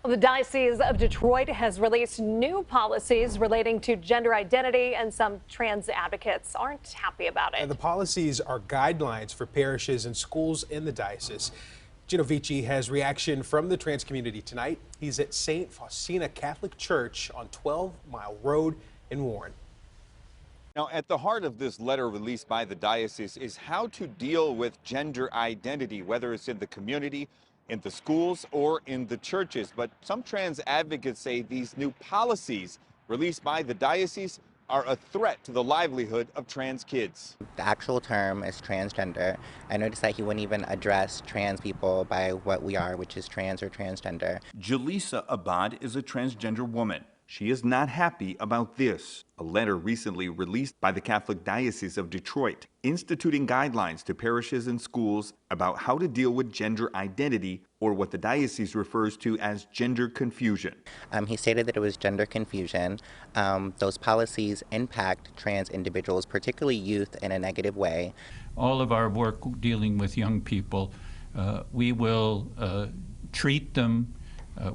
Well, the Diocese of Detroit has released new policies relating to gender identity, and some trans advocates aren't happy about it. And the policies are guidelines for parishes and schools in the diocese. Gino Vici has reaction from the trans community tonight. He's at St. Faustina Catholic Church on 12 Mile Road in Warren. Now, at the heart of this letter released by the diocese is how to deal with gender identity, whether it's in the community, in the schools, or in the churches. But some trans advocates say these new policies released by the diocese are a threat to the livelihood of trans kids. The actual term is transgender. I noticed that he wouldn't even address trans people by what we are, which is trans or transgender. Jaleesa Abad is a transgender woman. She is not happy about this. A letter recently released by the Catholic Diocese of Detroit, instituting guidelines to parishes and schools about how to deal with gender identity, or what the diocese refers to as gender confusion. He stated that it was gender confusion. Those policies impact trans individuals, particularly youth, in a negative way. All of our work dealing with young people, we will treat them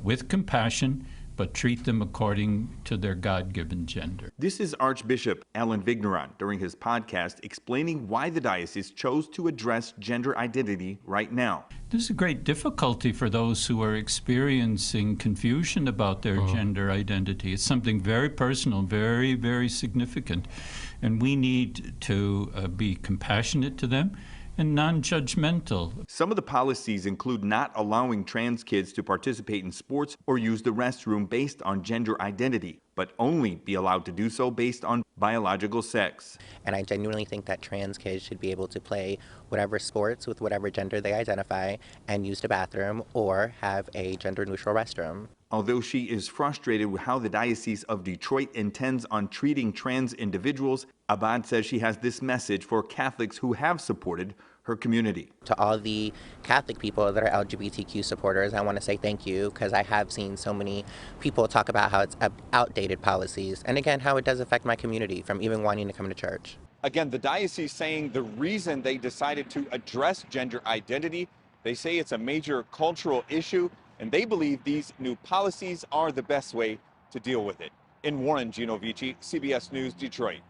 with compassion, but treat them according to their God-given gender. This is Archbishop Alan Vigneron during his podcast explaining why the diocese chose to address gender identity right now. There's a great difficulty for those who are experiencing confusion about their gender identity. It's something very personal, very, very significant. And we need to be compassionate to them and non-judgmental. Some of the policies include not allowing trans kids to participate in sports or use the restroom based on gender identity, but only be allowed to do so based on biological sex. And I genuinely think that trans kids should be able to play whatever sports with whatever gender they identify and use the bathroom or have a gender-neutral restroom. Although she is frustrated with how the Diocese of Detroit intends on treating trans individuals, Abad says she has this message for Catholics who have supported her community. To all the Catholic people that are LGBTQ supporters, I want to say thank you, because I have seen so many people talk about how it's outdated policies, and again, how it does affect my community from even wanting to come to church. Again, the diocese saying the reason they decided to address gender identity, they say it's a major cultural issue, and they believe these new policies are the best way to deal with it. In Warren, Gino Vici, CBS News, Detroit.